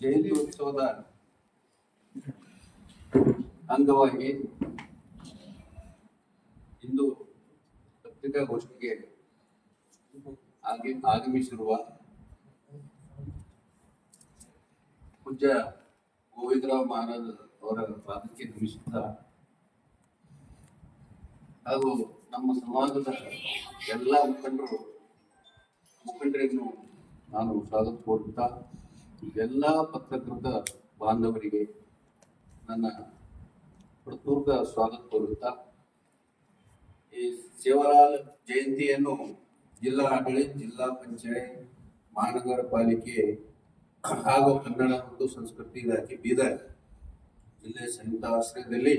ಜಯಂತ್ಯೋತ್ಸವದ ಅಂಗವಾಗಿ ಇಂದು ಪತ್ರಿಕಾಗೋಷ್ಠಿಗೆ ಆಗಮಿಸಿರುವ ಪೂಜ್ಯ ಗೋವಿಂದರಾವ್ ಮಹಾರಾಜ್ ಅವರ ಪಾದಕ್ಕೆ ನಮಿಸುತ್ತಾ ಹಾಗೂ ನಮ್ಮ ಸಮಾಜದ ಎಲ್ಲ ಮುಖಂಡರನ್ನು ನಾನು ಸ್ವಾಗತ ಕೋರುತ್ತಾ ಎಲ್ಲ ಪತ್ರಕರ್ತ ಬಾಂಧವರಿಗೆ ನನ್ನ ಹೃತ್ಪೂರ್ವಕ ಸ್ವಾಗತ ಕೋರುತ್ತಾ ಈ ಸೇವಾಲಾಲ್ ಜಯಂತಿಯನ್ನು ಜಿಲ್ಲಾ ಆಡಳಿತ, ಜಿಲ್ಲಾ ಪಂಚಾಯತ್, ಮಹಾನಗರ ಪಾಲಿಕೆ ಹಾಗೂ ಕನ್ನಡ ಮತ್ತು ಸಂಸ್ಕೃತಿ ಇಲಾಖೆ ಬೀದರ್ ಜಿಲ್ಲೆ ಸಂಯುಕ್ತ ಆಶ್ರಯದಲ್ಲಿ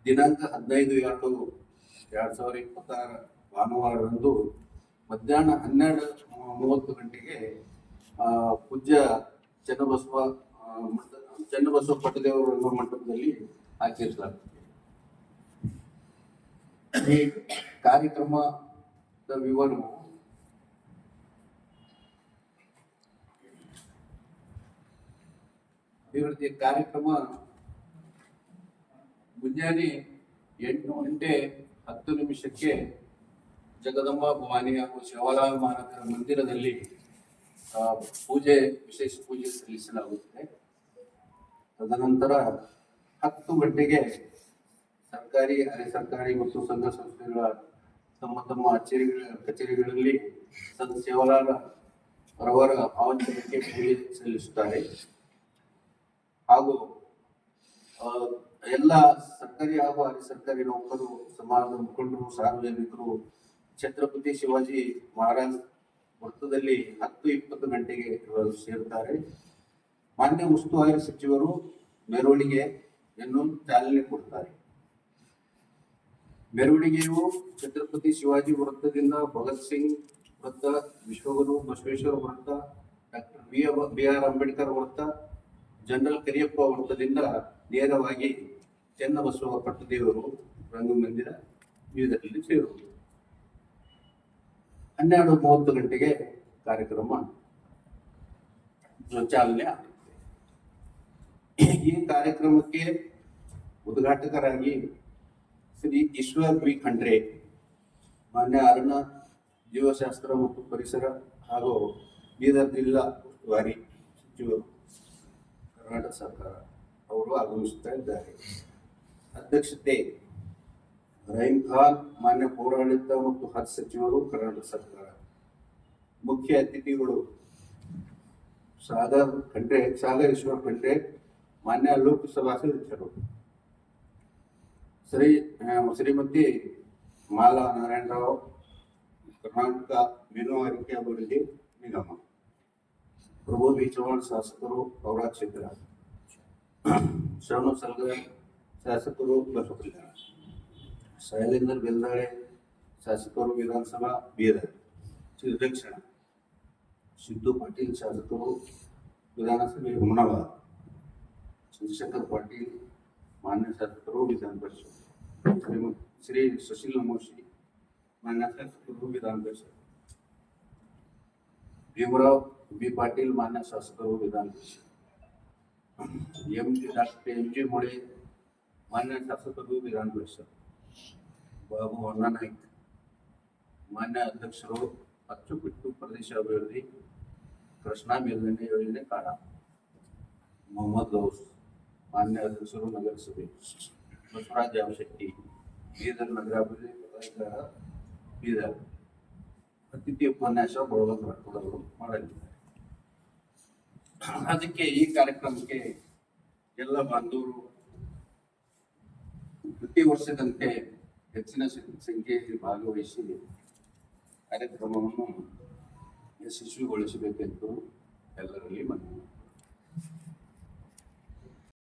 ದಿನಾಂಕ 15/2/2026 ಭಾನುವಾರದಂದು ಮಧ್ಯಾಹ್ನ 12:30 ಗಂಟೆಗೆ ಪೂಜ್ಯ ಚನ್ನಬಸವ ಪಟ್ಟದೇವರ ರಂಗ ಮಂಟಪದಲ್ಲಿ ಆಚರಿಸಲಾಗುತ್ತದೆ. ಈ ಕಾರ್ಯಕ್ರಮದ ವಿವರವು ಅಭಿವೃದ್ಧಿ ಕಾರ್ಯಕ್ರಮ ಮುಂಜಾನೆ 8:10 ಜಗದಂಬಾ ಭವಾನಿ ಹಾಗೂ ಶಿವಲಾಲ್ ಮಹಾರಾಜರ ಮಂದಿರದಲ್ಲಿ ವಿಶೇಷ ಪೂಜೆ ಸಲ್ಲಿಸಲಾಗುತ್ತದೆ. ತದನಂತರ 10 ಗಂಟೆಗೆ ಸರ್ಕಾರಿ, ಅರೆ ಸರ್ಕಾರಿ ಮತ್ತು ಸಂಘ ಸಂಸ್ಥೆಗಳ ತಮ್ಮ ಕಚೇರಿಗಳಲ್ಲಿ ಸಂತ ಸೇವಾಲಾಲ್ ಅವರ ಭಾವಚಿತ್ರಕ್ಕೆ ಪೂಜೆ ಸಲ್ಲಿಸುತ್ತಾರೆ. ಹಾಗೂ ಎಲ್ಲ ಸರ್ಕಾರಿ ಹಾಗೂ ಅರೆ ಸರ್ಕಾರಿ ನೌಕರರು, ಸಮಾಜದ ಮುಖಂಡರು, ಸಾರ್ವಜನಿಕರು ಛತ್ರಪತಿ ಶಿವಾಜಿ ಮಹಾರಾಜ್ ವೃತ್ತದಲ್ಲಿ 10:20 ಗಂಟೆಗೆ ಸೇರುತ್ತಾರೆ. ಮಾನ್ಯ ಉಸ್ತುವಾರಿ ಸಚಿವರು ಮೆರವಣಿಗೆಯನ್ನು ಚಾಲನೆ ಕೊಡುತ್ತಾರೆ. ಮೆರವಣಿಗೆಯು ಛತ್ರಪತಿ ಶಿವಾಜಿ ವೃತ್ತದಿಂದ ಭಗತ್ ಸಿಂಗ್ ವೃತ್ತ, ವಿಶ್ವಗುರು ಬಸವೇಶ್ವರ ವೃತ್ತ, ಡಾಕ್ಟರ್ BR ಅಂಬೇಡ್ಕರ್ ವೃತ್ತ, ಜನರಲ್ ಕರಿಯಪ್ಪ ವೃತ್ತದಿಂದ ನೇರವಾಗಿ ಚನ್ನಬಸವ ಪಟ್ಟದೇವರು ರಂಗಮಂದಿರ ಬೀದರ್ನಲ್ಲಿ ಸೇರುವುದು. 12:30 ಗಂಟೆಗೆ ಕಾರ್ಯಕ್ರಮ ಚಾಲನೆ ಆಗುತ್ತೆ. ಈ ಕಾರ್ಯಕ್ರಮಕ್ಕೆ ಉದ್ಘಾಟಕರಾಗಿ ಶ್ರೀ ಈಶ್ವರ್ ಬಿ ಖಂಡ್ರೆ, ಮಾನ್ಯ ಅರಣ್ಯ, ಜೀವಶಾಸ್ತ್ರ ಮತ್ತು ಪರಿಸರ ಹಾಗೂ ಬೀದರ್ ಜಿಲ್ಲಾ ಉಸ್ತುವಾರಿ ಸಚಿವರು, ಕರ್ನಾಟಕ ಸರ್ಕಾರ ಅವರು ಆಗಮಿಸುತ್ತಾ ಇದ್ದಾರೆ. ಅಧ್ಯಕ್ಷತೆ ರಹೀಂ ಖಾನ್, ಮಾನ್ಯ ಪೌರಾಡಳಿತ ಮತ್ತು ಹಜ್ ಸಚಿವರು, ಕರ್ನಾಟಕ ಸರ್ಕಾರ. ಮುಖ್ಯ ಅತಿಥಿಗಳು ಸಾಗರೇಶ್ವರ್ ಖಂಡ್ರೆ, ಮಾನ್ಯ ಲೋಕಸಭಾ ಸದಸ್ಯರು, ಶ್ರೀಮತಿ ಮಾಲಾ ನಾರಾಯಣರಾವ್, ಕರ್ನಾಟಕ ಮೀನುಗಾರಿಕೆ ಅಭಿವೃದ್ಧಿ ನಿಗಮ, ಪ್ರಭು ಬಿ ಚೌಹಾಣ್ ಶಾಸಕರು ಔರಾ ಕ್ಷೇತ್ರ, ಶರಣು ಸಲ್ಗರ್ ಶಾಸಕರು ಬಸವಕಲ್ಯಾಣ, ಶೈಲೇಂದ್ರ ಬೆಲ್ದಾಳೆ ಶಾಸಕರು ವಿಧಾನಸಭಾ ಬೀದರ್ ದಕ್ಷಿಣ, ಸಿದ್ದು ಪಾಟೀಲ್ ಶಾಸಕರು ವಿಧಾನಸಭೆ ಹುಮನಾಬಾದ್, ಚಂದ್ರಶೇಖರ್ ಪಾಟೀಲ್ ಮಾನ್ಯ ಶಾಸಕರು ವಿಧಾನ ಪರಿಷತ್, ಶ್ರೀ ಸುಶೀಲ್ ನಮೋಶಿ ಮಾನ್ಯ ಶಾಸಕರು ವಿಧಾನ ಪರಿಷತ್, ಭೀಮರಾವ್ ಬಿ ಪಾಟೀಲ್ ಮಾನ್ಯ ಶಾಸಕರು ವಿಧಾನ ಪರಿಷತ್, ಡಾಕ್ಟರ್ MG ಮೊಳೆ ಮಾನ್ಯ ಶಾಸಕರು ವಿಧಾನ ಪರಿಷತ್, ಬಾಬು ಅಣ್ಣಾನಾಯ್ಕ್ ಮಾನ್ಯ ಅಧ್ಯಕ್ಷರು ಅಚ್ಚುಕಟ್ಟು ಪ್ರದೇಶ ಅಭಿವೃದ್ಧಿ ಕೃಷ್ಣಾ ಮೇಲ್ದಂಡೆ ಯೋಜನೆ ಕಾಡ, ಮೊಹಮ್ಮದ್ ಗೌಸ್ ಮಾನ್ಯ ಅಧ್ಯಕ್ಷರು ನಗರಸಭೆ, ಬಸವರಾಜ್ ಜಾವಶೆಟ್ಟಿ ಬೀದರ್ ನಗರಾಭಿವೃದ್ಧಿ ಪ್ರಾಧಿಕಾರ ಬೀದರ್. ಅತಿಥಿ ಉಪನ್ಯಾಸ ಬಡವರ ಮಾಡಲಿದ್ದಾರೆ. ಅದಕ್ಕೆ ಈ ಕಾರ್ಯಕ್ರಮಕ್ಕೆ ಎಲ್ಲ ಬಾಂಧವರು ಪ್ರತಿ ವರ್ಷದಂತೆ ಹೆಚ್ಚಿನ ಸಂಖ್ಯೆಯಲ್ಲಿ ಭಾಗವಹಿಸಿ ಕಾರ್ಯಕ್ರಮವನ್ನು ಯಶಸ್ವಿಗೊಳಿಸಬೇಕೆಂದು ಎಲ್ಲರಲ್ಲಿ ಮನವಿ.